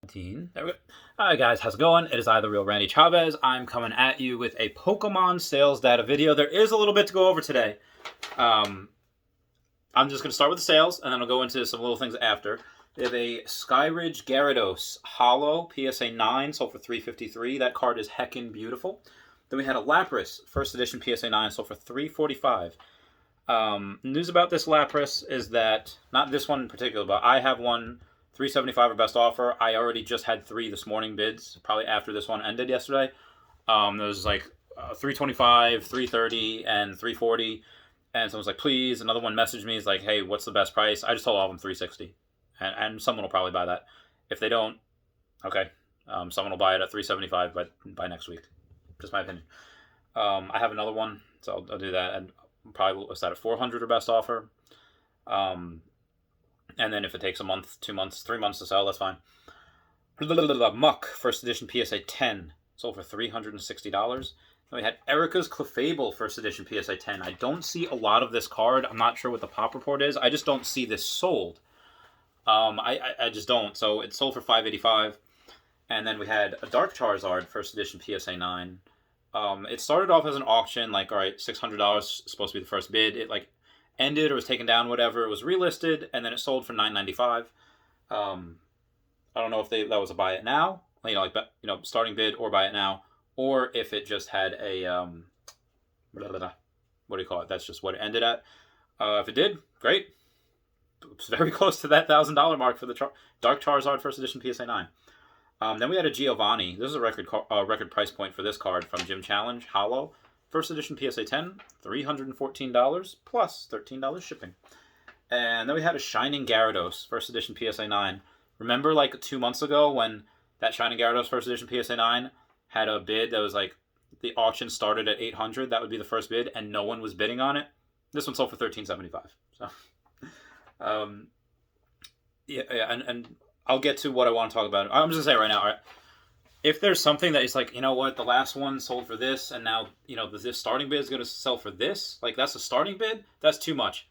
There we go. Hi guys, how's it going? It is I, the real Randy Chavez. I'm coming at you with a Pokemon sales data video. There is a little bit to go over today. I'm just going to start with the sales, and then I'll go into some little things after. We have a Skyridge Gyarados Holo PSA 9, sold for $353. That card is heckin' beautiful. Then we had a Lapras first edition PSA 9, sold for $345. News about this Lapras is that, not this one in particular, but I have one $375 or best offer. I already just had 3 this morning bids, probably after this one ended yesterday. There was like $325, $330, and $340. And someone's like, please. Another one messaged me. He's like, hey, what's the best price? I just told all of them $360. And someone will probably buy that. If they don't, okay. Someone will buy it at $375 by next week. Just my opinion. I have another one, so I'll do that. And probably was that at $400 or best offer. And then if it takes a month, 2 months, 3 months to sell, that's fine. Muck, first edition PSA 10, sold for $360. Then we had Erica's Clefable, first edition PSA 10. I don't see a lot of this card. I'm not sure what the pop report is. I just don't see this sold. I just don't. So it sold for $585. And then we had a Dark Charizard, first edition PSA 9. It started off as an auction, like, all right, $600 supposed to be the first bid. It, like, ended or was taken down, whatever. It was relisted, and then it sold for $995. I don't know if that was a buy it now, starting bid or buy it now, or if it just had a what do you call it? That's just what it ended at. If it did, great. It's very close to that $1,000 mark for the Dark Charizard first edition PSA 9. Then we had a Giovanni. This is a record price point for this card from Gym Challenge Holo. First edition PSA 10, $314 plus $13 shipping. And then we had a Shining Gyarados, first edition PSA 9. Remember like 2 months ago when that Shining Gyarados first edition PSA 9 had a bid that was like, the auction started at $800, that would be the first bid, and no one was bidding on it? This one sold for $1375. So, and I'll get to what I want to talk about. I'm just going to say right now, all right, if there's something that is like, you know what, the last one sold for this, and now, this starting bid is going to sell for this, like, that's a starting bid, that's too much.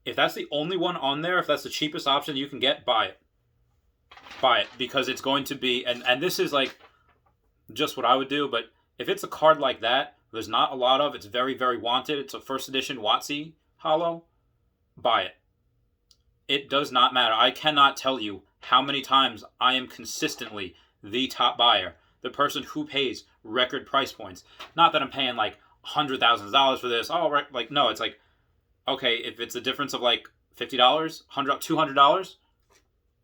If that's the only one on there, if that's the cheapest option you can get, buy it. Buy it, because it's going to be, and this is like, just what I would do, but if it's a card like that, there's not a lot of, it's very, very wanted, it's a first edition WotC Holo, buy it. It does not matter. I cannot tell you how many times I am consistently the top buyer, the person who pays record price points. Not that I'm paying like $100,000 for this. Oh, right. Like, no, it's like, okay, if it's a difference of like $50, $100, $200,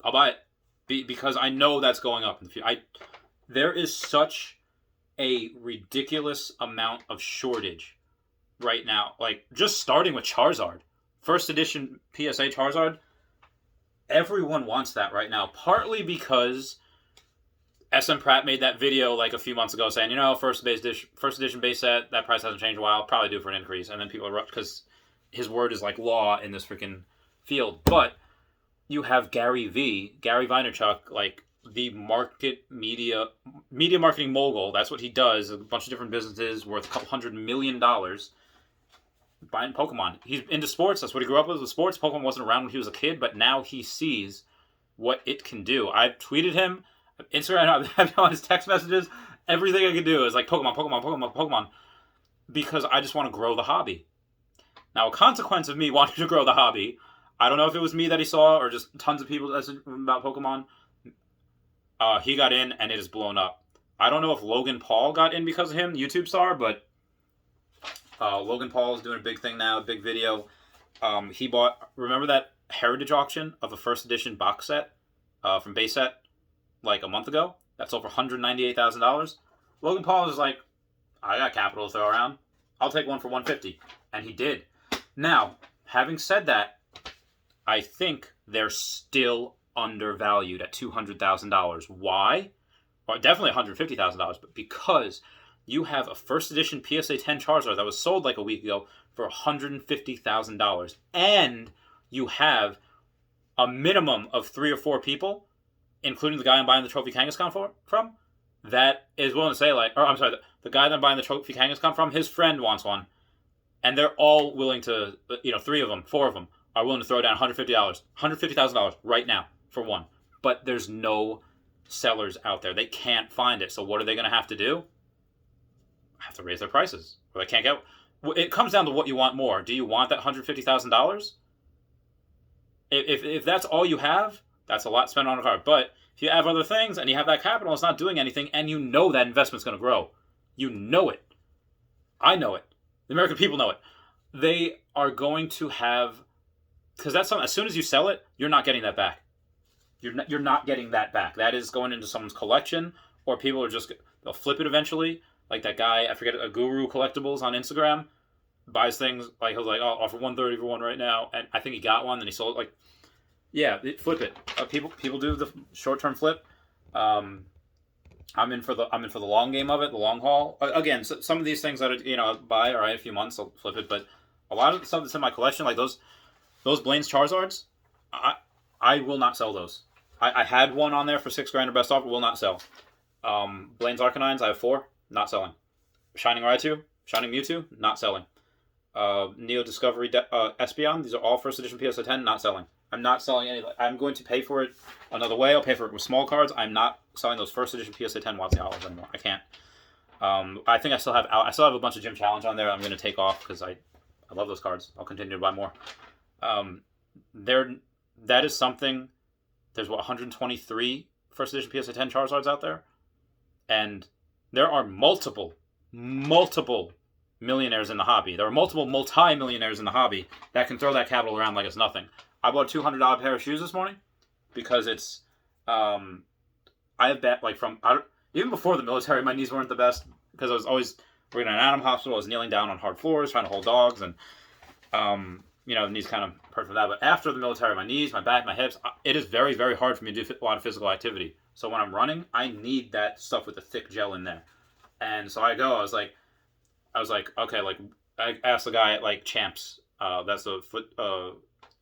I'll buy it because I know that's going up in the future. There is such a ridiculous amount of shortage right now. Like, just starting with Charizard, first edition PSA Charizard, everyone wants that right now. Partly because SM Pratt made that video like a few months ago saying, first edition base set, that price hasn't changed in a while, probably due for an increase. And then people are, because his word is like law in this freaking field. But you have Gary Vaynerchuk, like the media marketing mogul. That's what he does. A bunch of different businesses worth a couple $100 million buying Pokemon. He's into sports. That's what he grew up with sports. Pokemon wasn't around when he was a kid, but now he sees what it can do. I've tweeted him. Instagram, I've on his text messages, everything I can do is like Pokemon, because I just want to grow the hobby. Now, a consequence of me wanting to grow the hobby, I don't know if it was me that he saw or just tons of people about Pokemon, he got in and it has blown up. I don't know if Logan Paul got in because of him, YouTube star, but Logan Paul is doing a big thing now, a big video. He bought, remember that Heritage auction of a first edition box set from Base Set? Like a month ago, that sold for $198,000. Logan Paul is like, I got capital to throw around. I'll take one for $150, and he did. Now, having said that, I think they're still undervalued at $200,000. Why? Or definitely $150,000, but because you have a first edition PSA 10 Charizard that was sold like a week ago for $150,000, and you have a minimum of 3 or 4 people, including the guy I'm buying the Trophy Kangaskhan from, that is willing to say, like, or I'm sorry, the guy that I'm buying the Trophy Kangaskhan from, his friend wants one, and they're all willing to, 3 of them, 4 of them, are willing to throw down $150,000 right now for one. But there's no sellers out there. They can't find it. So what are they going to have to do? Have to raise their prices, or they can't get. It comes down to what you want more. Do you want that $150,000? If that's all you have, that's a lot spent on a card. But if you have other things and you have that capital, it's not doing anything, and you know that investment's going to grow. You know it. I know it. The American people know it. They are going to have, because that's something. As soon as you sell it, you're not getting that back. You're not getting that back. That is going into someone's collection, or people are just they'll flip it eventually. Like that guy, I forget, a Guru Collectibles on Instagram, buys things like he was like, "Oh, offer 130 for one right now," and I think he got one, then he sold it. Like, yeah, flip it. People do the short term flip. I'm in for the long game of it, the long haul. Again, so some of these things that I buy, all right, a few months I'll flip it, but a lot of the stuff that's in my collection, like those Blaine's Charizards, I will not sell those. I had one on there for $6,000 or best offer, will not sell. Blaine's Arcanines, I have 4. Not selling. Shining Raichu, Shining Mewtwo, not selling. Neo Discovery Espeon, these are all first edition PSA 10, not selling. I'm not selling any. I'm going to pay for it another way. I'll pay for it with small cards. I'm not selling those first edition PSA 10 Watsy Hollows anymore. I can't. I think I still have a bunch of Gym Challenge on there. I'm going to take off because I love those cards. I'll continue to buy more. That is something. There's 123 first edition PSA 10 Charizards out there, and there are multiple millionaires in the hobby. There are multiple multi-millionaires in the hobby that can throw that capital around like it's nothing. I bought a $200 pair of shoes this morning because it's, I have bet, like even before the military, my knees weren't the best because I was always working in an animal hospital. I was kneeling down on hard floors trying to hold dogs, and, the knees kind of hurt from that. But after the military, my knees, my back, my hips, it is very, very hard for me to do a lot of physical activity. So when I'm running, I need that stuff with the thick gel in there. And so I was like, okay, like I asked the guy at like Champs, that's the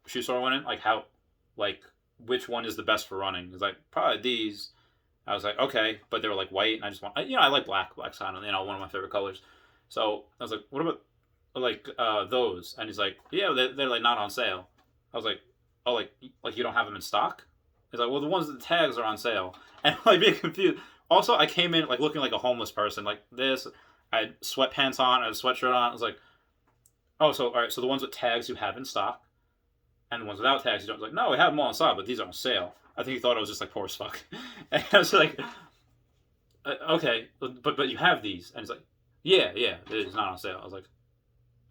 shoe store I went in, like how, like which one is the best for running? He's like, probably these. I was like, okay, but they were like white, and I just want, I like black. Black's kind of, one of my favorite colors. So I was like, what about like those? And he's like, yeah, they're like not on sale. I was like, oh, like you don't have them in stock? He's like, well, the ones with the tags are on sale. And I'm like being confused. Also, I came in like looking like a homeless person, like this. I had sweatpants on, I had a sweatshirt on. I was like, oh, so all right, so the ones with tags you have in stock, and the ones without tags you don't. I was like, no, we have them all in stock, but these are on sale. I think he thought I was just like poor as fuck. And I was like, okay, but you have these, and he's like, yeah, it's not on sale. I was like,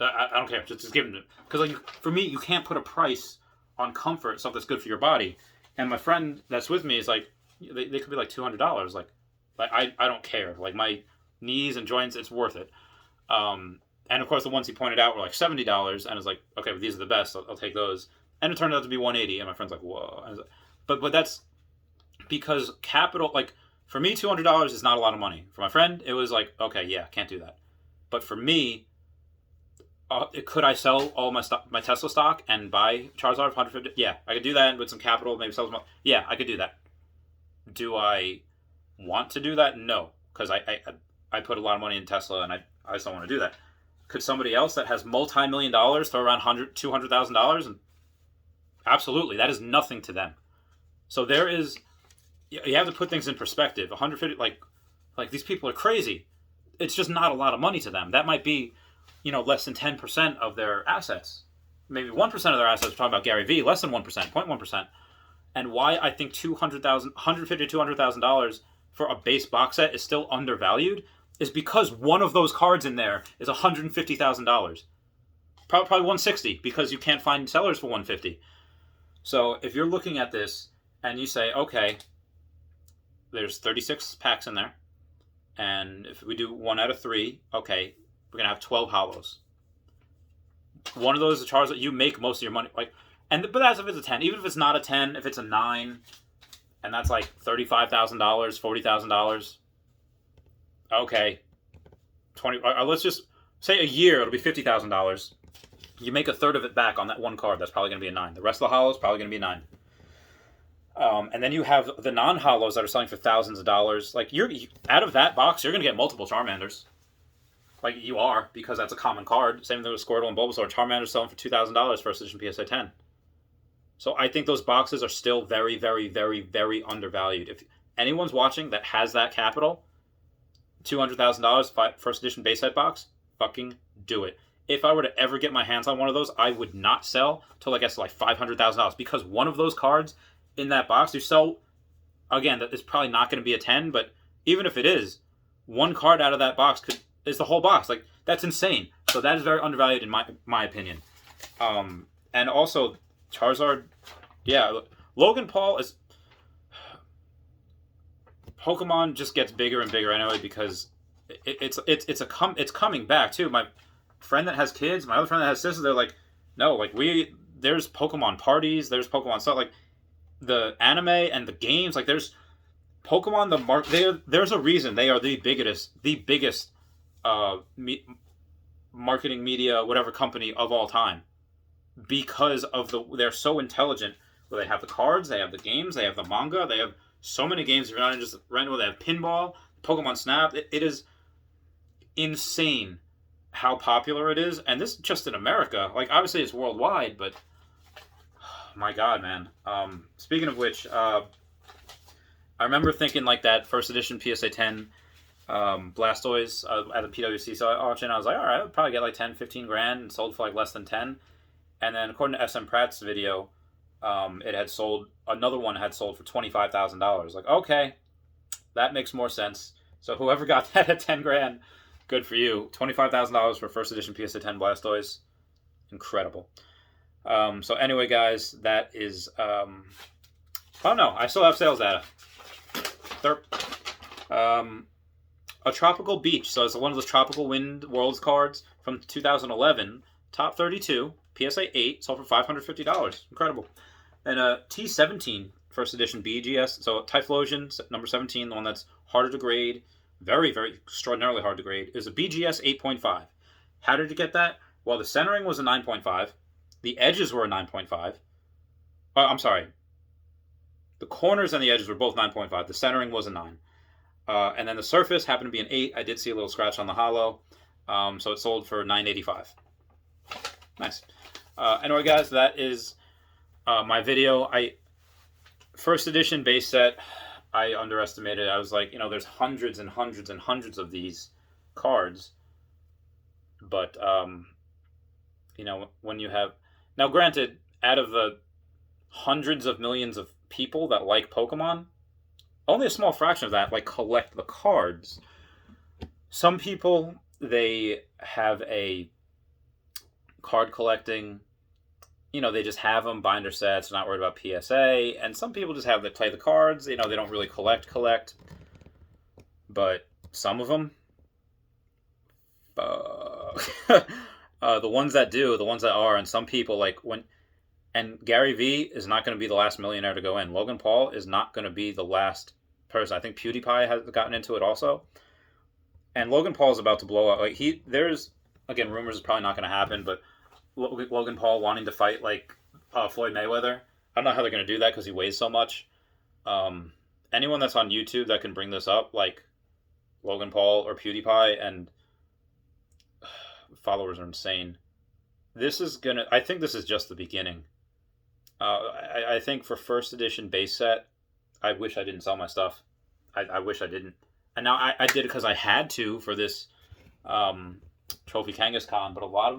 I don't care, just give them to, because like for me, you can't put a price on comfort, stuff that's good for your body. And my friend that's with me is like, they could be like $200. Like I don't care. Like my knees and joints, it's worth it. And of course, the ones he pointed out were like $70, and I was like, okay, but these are the best. I'll take those. And it turned out to be $180, and my friend's like, whoa. And I was like, but that's because capital. Like for me, $200 is not a lot of money. For my friend, it was like, okay, yeah, can't do that. But for me, could I sell all my Tesla stock and buy Charizard for $150? Yeah, I could do that with some capital, maybe sell some. Yeah, I could do that. Do I want to do that? No, because I put a lot of money in Tesla, and I just don't want to do that. Could somebody else that has multi-million dollars throw around $200,000? And absolutely, that is nothing to them. So there is, you have to put things in perspective. 150, like these people are crazy. It's just not a lot of money to them. That might be, less than 10% of their assets. Maybe 1% of their assets. We're talking about Gary Vee, less than 1%, 0.1%. And why I think $150,000 to $200,000 for a base box set is still undervalued is because one of those cards in there is $150,000. Probably $160 because you can't find sellers for $150. So if you're looking at this and you say, okay, there's 36 packs in there, and if we do 1 out of 3, okay, we're gonna have 12 hollows. One of those is a Charizard. You make most of your money, but that's if it's a 10. Even if it's not a 10, if it's a 9, and that's like $35,000, $40,000. Okay, 20. Let's just say a year, it'll be $50,000. You make a third of it back on that one card. That's probably going to be a 9. The rest of the hollows probably going to be a 9. And then you have the non-hollows that are selling for thousands of dollars. Like out of that box, you're going to get multiple Charmanders. Like you are, because that's a common card. Same thing with Squirtle and Bulbasaur. Charmander's selling for $2,000 first edition PSA 10. So I think those boxes are still very, very, very, very undervalued. anyone's watching that has that capital, $200,000 first edition base set box, fucking do it. If I were to ever get my hands on one of those, I would not sell till I guess like $500,000 because one of those cards in that box, you sell, again, that is probably not going to be a 10, but even if it is, one card out of that box is the whole box. Like, that's insane. So that is very undervalued in my opinion. And also Charizard, yeah, Logan Paul is. Pokemon just gets bigger and bigger anyway because it's coming back too. My friend that has kids, my other friend that has sisters, they're like, no, like there's Pokemon parties, there's Pokemon stuff, like the anime and the games, like there's Pokemon. There's a reason they are the biggest marketing media whatever company of all time because of they're so intelligent. Where they have the cards, they have the games, they have the manga, they have so many games. If you're not just random, they have pinball, Pokemon Snap. It is insane how popular it is, and this is just in America. Like obviously it's worldwide, but my God, man. Speaking of which, I remember thinking like that first edition PSA 10 Blastoise at the PWC auction. I was like, all right, I'll probably get like 10, 15 grand, and sold for like less than 10. And then according to SM Pratt's video, it had sold, another one had sold for $25,000. Like, okay, that makes more sense. So whoever got that at 10 grand, good for you. $25,000 for first edition PSA 10 Blastoise, incredible. So anyway, guys, that is. Oh no, I still have sales data. A tropical beach. So it's one of those tropical wind worlds cards from 2011, top 32, PSA 8, sold for $550. Incredible. And a T17 first edition BGS. So Typhlosion, number 17, the one that's harder to grade, very, very extraordinarily hard to grade, is a BGS 8.5. How did you get that? Well, the centering was a 9.5. The edges were a 9.5. I'm sorry. The corners and the edges were both 9.5. The centering was a 9. And then the surface happened to be an 8. I did see a little scratch on the hollow. So it sold for $985. Nice. Anyway, guys, that is my video. First edition base set, I underestimated. I was like, there's hundreds and hundreds and hundreds of these cards. But, when you have... Now, granted, out of the hundreds of millions of people that like Pokemon, only a small fraction of that, collect the cards. Some people, they have a card collecting... they just have them, binder sets, not worried about PSA. And some people just they play the cards. They don't really collect. But some of them, the ones that do, the ones that are, and some people, and Gary Vee is not going to be the last millionaire to go in. Logan Paul is not going to be the last person. I think PewDiePie has gotten into it also. And Logan Paul is about to blow up. There's, again, rumors is probably not going to happen, but Logan Paul wanting to fight Floyd Mayweather. I don't know how they're going to do that because he weighs so much. Anyone that's on YouTube that can bring this up, like Logan Paul or PewDiePie, and followers are insane. I think this is just the beginning. I think for first edition base set, I wish I didn't sell my stuff. I wish I didn't. And now I did it because I had to for this Trophy Kangaskhan, but a lot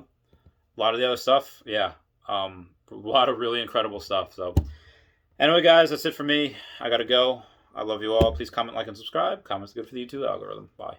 of the other stuff, yeah. A lot of really incredible stuff. So anyway, guys, that's it for me. I gotta go. I love you all. Please comment, like, and subscribe. Comments are good for the YouTube algorithm. Bye.